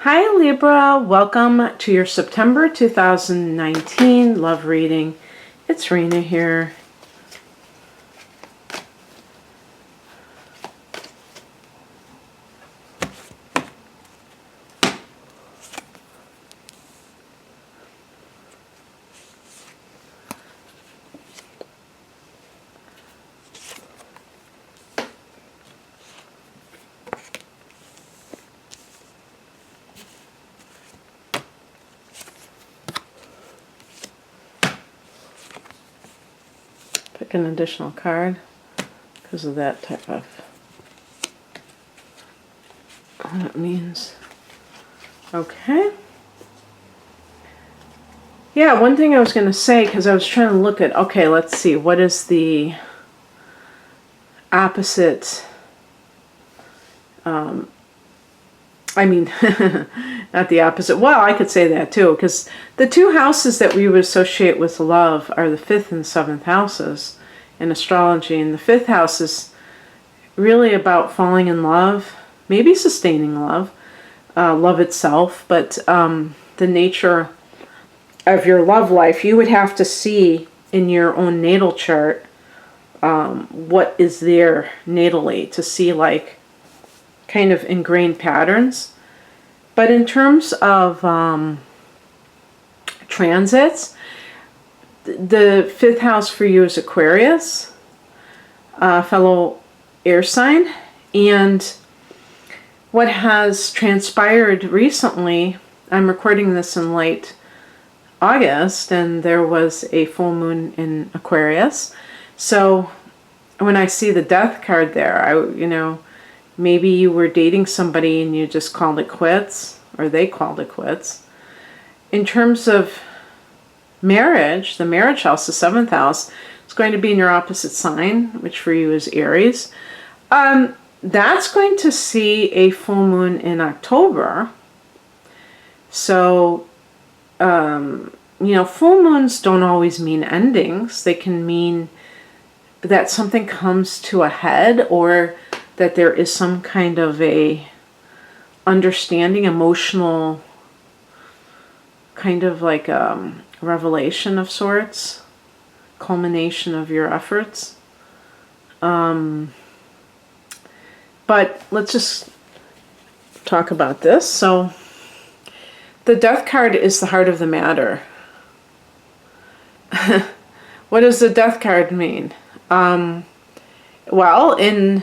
Hi Libra, welcome to your September 2019 love reading. It's Rena here. Pick an additional card because of that type of what it means. Okay. Yeah, one thing I was going to say, because I was trying to look at, okay, let's see, what is the opposite, not the opposite, well, I could say that too, because the two houses that we would associate with love are the 5th and 7th houses in astrology, and the 5th house is really about falling in love, maybe sustaining love, love itself, but the nature of your love life, you would have to see in your own natal chart what is there natally to see like kind of ingrained patterns. But in terms of transits, the 5th house for you is Aquarius, fellow air sign, and what has transpired recently, I'm recording this in late August, and there was a full moon in Aquarius. So when I see the death card there, maybe you were dating somebody and you just called it quits, or they called it quits. In terms of marriage, the marriage house, the 7th house, is going to be in your opposite sign, which for you is Aries. That's going to see a full moon in October. So, full moons don't always mean endings. They can mean that something comes to a head, or that there is some kind of a understanding, emotional, kind of like revelation of sorts, culmination of your efforts. But let's just talk about this. So the death card is the heart of the matter. What does the death card mean? Well, in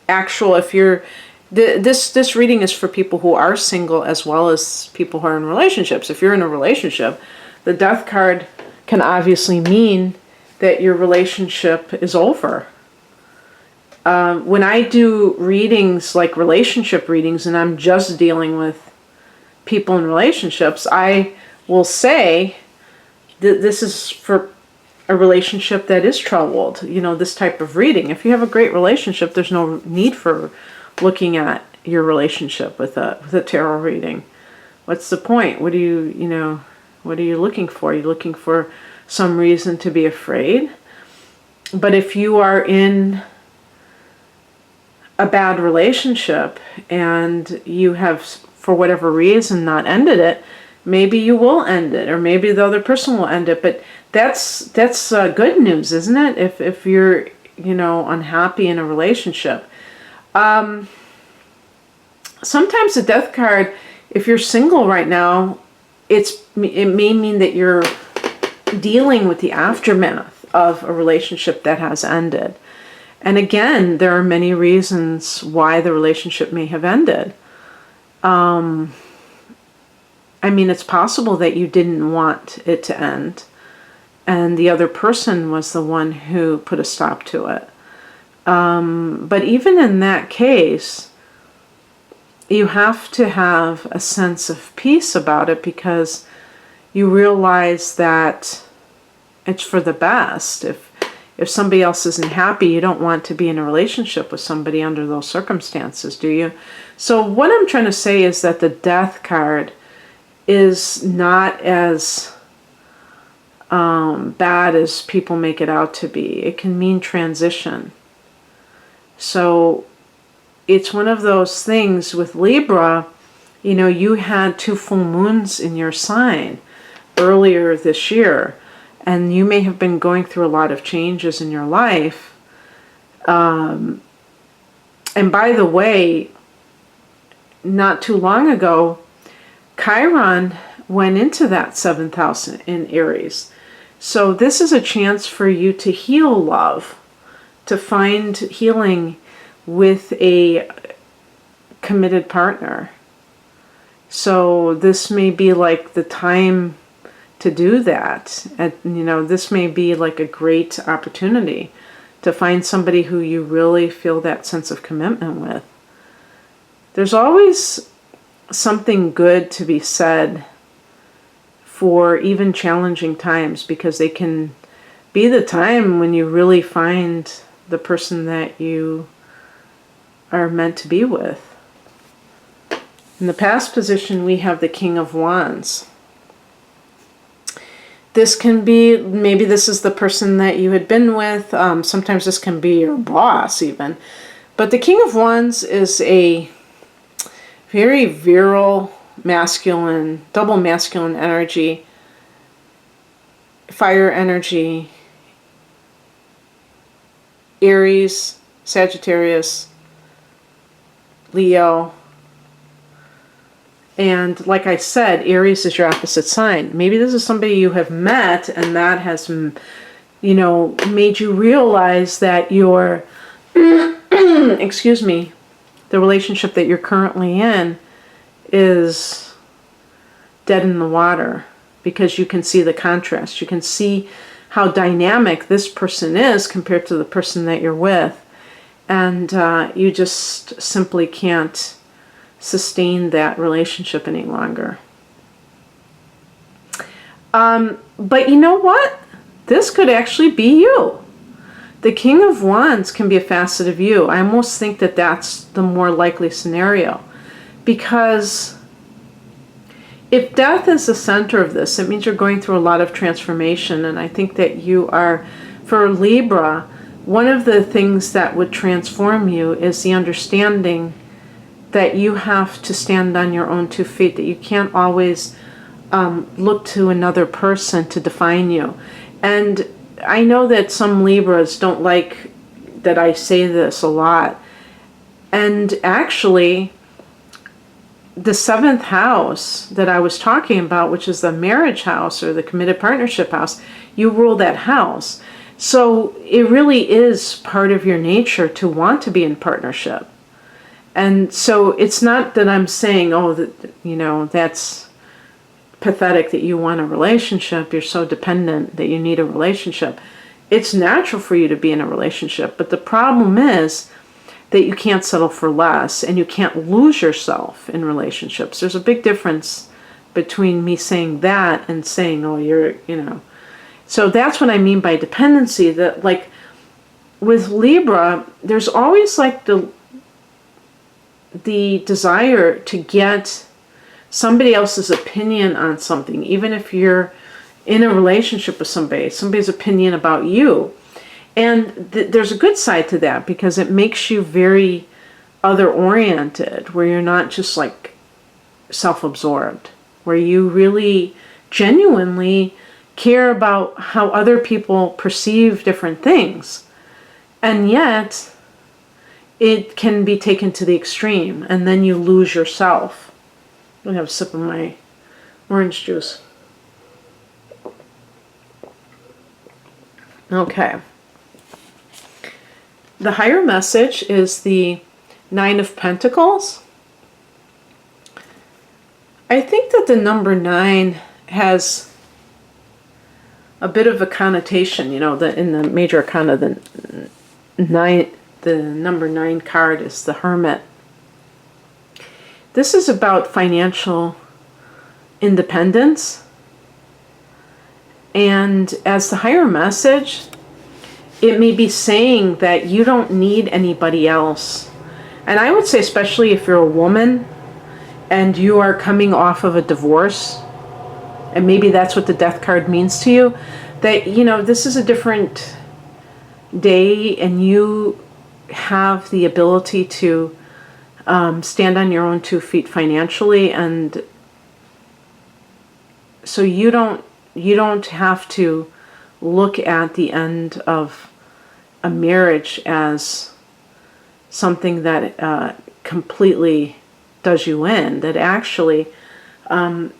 actual, if you're, this reading is for people who are single as well as people who are in relationships. If you're in a relationship, the death card can obviously mean that your relationship is over. When I do readings like relationship readings and I'm just dealing with people in relationships, I will say that this is for a relationship that is troubled, this type of reading. If you have a great relationship, there's no need for looking at your relationship with a tarot reading. What's the point? What are you looking for? You're looking for some reason to be afraid. But if you are in a bad relationship and you have, for whatever reason, not ended it, maybe you will end it, or maybe the other person will end it. But that's good news, isn't it? If you're unhappy in a relationship. Sometimes the death card, if you're single right now, it may mean that you're dealing with the aftermath of a relationship that has ended. And again, there are many reasons why the relationship may have ended. It's possible that you didn't want it to end, and the other person was the one who put a stop to it. But even in that case, you have to have a sense of peace about it, because you realize that it's for the best. If somebody else isn't happy, you don't want to be in a relationship with somebody under those circumstances, do you? So what I'm trying to say is that the death card is not as bad as people make it out to be. It can mean transition. So it's one of those things with Libra, You know, you had 2 full moons in your sign earlier this year, and you may have been going through a lot of changes in your life. And by the way, not too long ago, Chiron went into that 7th house in Aries. So this is a chance for you to heal love, to find healing with a committed partner. So this may be like the time to do that. And, you know, this may be like a great opportunity to find somebody who you really feel that sense of commitment with. There's always something good to be said for even challenging times, because they can be the time when you really find the person that you are meant to be with. In the past position, we have the King of Wands. This can be, maybe this is the person that you had been with. Sometimes this can be your boss even. But the King of Wands is a very virile, masculine, double masculine energy, fire energy, Aries, Sagittarius, Leo. And like I said, Aries is your opposite sign. Maybe this is somebody you have met, and that has, you know, made you realize that your, excuse me, the relationship that you're currently in is dead in the water, because you can see the contrast. You can see how dynamic this person is compared to the person that you're with. And you just simply can't sustain that relationship any longer. But you know what? This could actually be you. The King of Wands can be a facet of you. I almost think that that's the more likely scenario. Because if death is the center of this, it means you're going through a lot of transformation. And I think that you are, for Libra, one of the things that would transform you is the understanding that you have to stand on your own 2 feet, that you can't always look to another person to define you. And I know that some Libras don't like that I say this a lot. And actually, the 7th house that I was talking about, which is the marriage house or the committed partnership house, you rule that house. So it really is part of your nature to want to be in partnership. And so it's not that I'm saying, oh, that, you know, that's pathetic that you want a relationship. You're so dependent that you need a relationship. It's natural for you to be in a relationship. But the problem is that you can't settle for less, and you can't lose yourself in relationships. There's a big difference between me saying that and saying, oh, you're, you know. So that's what I mean by dependency. That, like, with Libra, there's always like the desire to get somebody else's opinion on something, even if you're in a relationship with somebody's opinion about you. And there's a good side to that, because it makes you very other-oriented, where you're not just like self-absorbed, where you really genuinely care about how other people perceive different things. And yet it can be taken to the extreme, and then you lose yourself. I'm going to have a sip of my orange juice. Okay. The higher message is the 9 of Pentacles. I think that the number 9 has a bit of a connotation, you know, that in the major arcana, the number 9 card is the Hermit. This is about financial independence. And as the higher message, it may be saying that you don't need anybody else. And I would say, especially if you're a woman and you are coming off of a divorce, and maybe that's what the Death card means to you, that, you know, this is a different day and you have the ability to stand on your own 2 feet financially, and so you don't have to look at the end of a marriage as something that completely does you in. That actually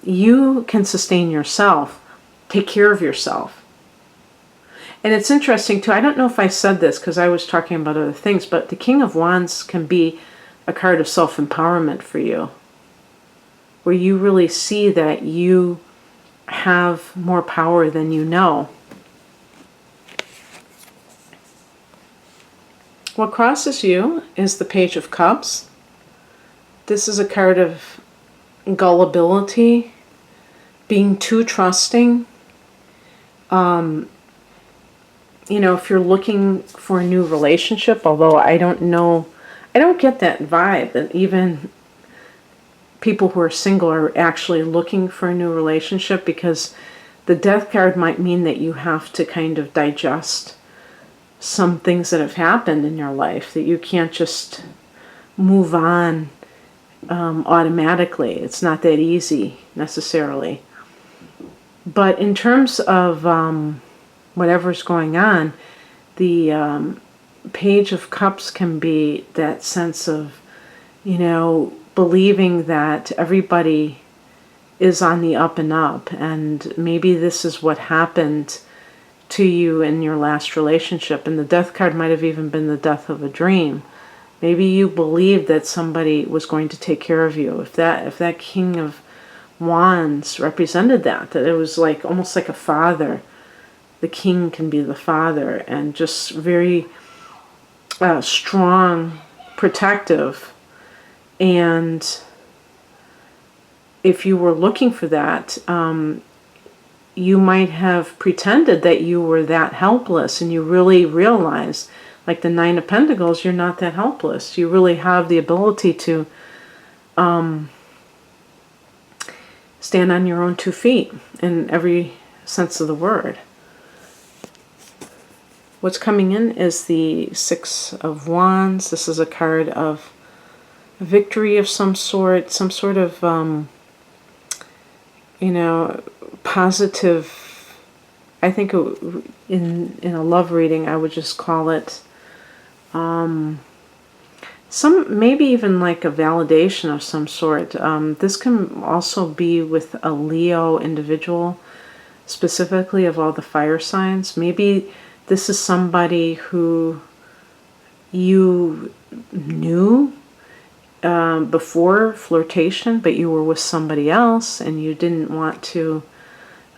you can sustain yourself, take care of yourself. And it's interesting too, I don't know if I said this because I was talking about other things, but the King of Wands can be a card of self-empowerment for you, where you really see that you have more power than you know. What crosses you is the Page of Cups. This is a card of gullibility, being too trusting. You know, if you're looking for a new relationship, although I don't know, I don't get that vibe that even people who are single are actually looking for a new relationship, because the Death card might mean that you have to kind of digest some things that have happened in your life, that you can't just move on automatically. It's not that easy necessarily. But in terms of whatever's going on, the Page of Cups can be that sense of, you know, believing that everybody is on the up and up, and maybe this is what happened to you in your last relationship. And the Death card might have even been the death of a dream. Maybe you believed that somebody was going to take care of you. If that King of Wands represented that it was like almost like a father. The king can be the father, and just very strong, protective. And if you were looking for that, you might have pretended that you were that helpless, and you really realize, like the Nine of Pentacles, you're not that helpless. You really have the ability to stand on your own 2 feet in every sense of the word. What's coming in is the Six of Wands. This is a card of victory of some sort of, you know, positive. I think in a love reading, I would just call it maybe even like a validation of some sort. This can also be with a Leo individual, specifically of all the fire signs. Maybe this is somebody who you knew before flirtation, but you were with somebody else and you didn't want to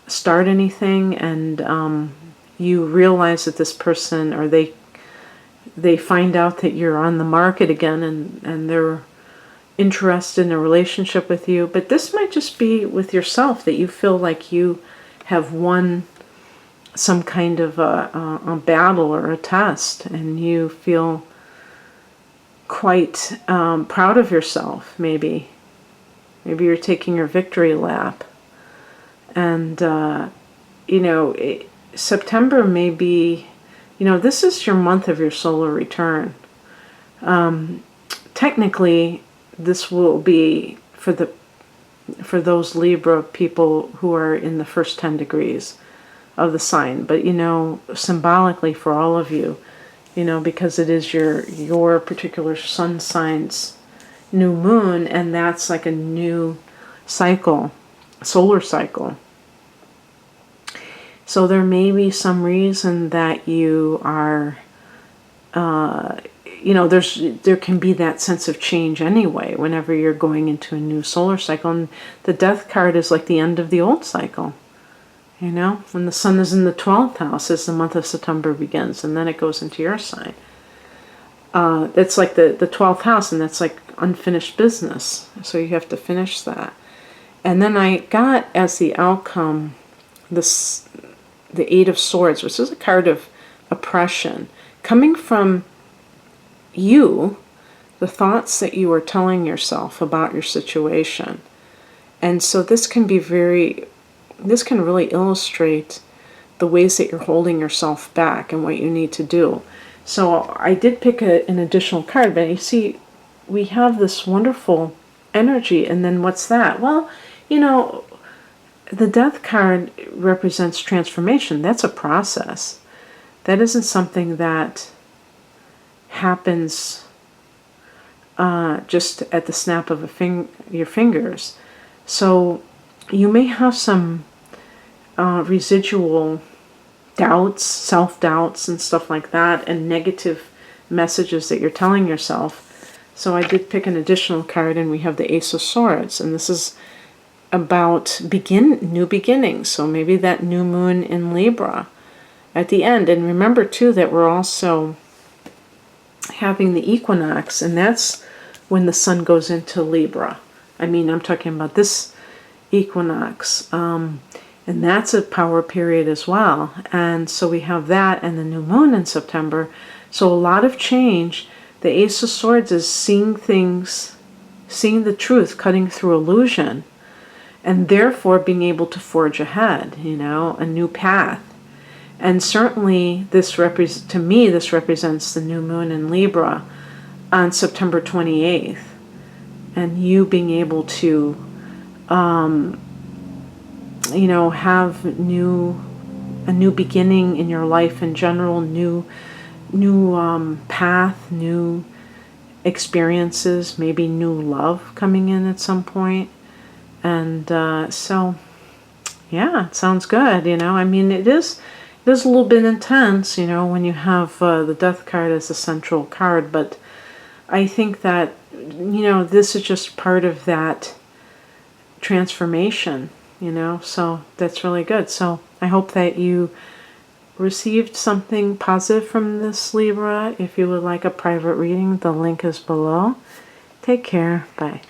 start anything, and you realize that this person, or they find out that you're on the market again, and they're interested in a relationship with you. But this might just be with yourself, that you feel like you have won some kind of a battle or a test, and you feel quite proud of yourself. Maybe you're taking your victory lap. And you know, September may be, you know, this is your month of your solar return. Technically, this will be for those Libra people who are in the first 10 degrees of the sign, but you know, symbolically for all of you, you know, because it is your particular sun sign's new moon, and that's like a new cycle, solar cycle. So there may be some reason that you are, you know, there can be that sense of change anyway whenever you're going into a new solar cycle. And the Death card is like the end of the old cycle. You know, when the sun is in the 12th house as the month of September begins, and then it goes into your sign. It's like the 12th house, and that's like unfinished business. So you have to finish that. And then I got as the outcome the Eight of Swords, which is a card of oppression, coming from you, the thoughts that you are telling yourself about your situation. And so this can really illustrate the ways that you're holding yourself back and what you need to do. So I did pick an additional card, but you see, we have this wonderful energy, and then what's that? Well, you know, the Death card represents transformation. That's a process. That isn't something that happens just at the snap of your fingers. So you may have some residual doubts, self-doubts and stuff like that, and negative messages that you're telling yourself. So I did pick an additional card, and we have the Ace of Swords, and this is about new beginnings. So maybe that new moon in Libra at the end. And remember too that we're also having the equinox, and that's when the sun goes into Libra. I mean, I'm talking about this equinox, and that's a power period as well. And so we have that and the new moon in September. So a lot of change. The Ace of Swords is seeing things, seeing the truth, cutting through illusion, and therefore being able to forge ahead, you know, a new path. And certainly this to me, this represents the new moon in Libra on September 28th. And you being able to, you know, have a new beginning in your life in general, new path, new experiences, maybe new love coming in at some point. And so, yeah, it sounds good, you know. I mean, it is a little bit intense, you know, when you have the Death card as a central card, but I think that, you know, this is just part of that transformation, you know, so that's really good. So I hope that you received something positive from this, Libra. If you would like a private reading, the link is below. Take care. Bye.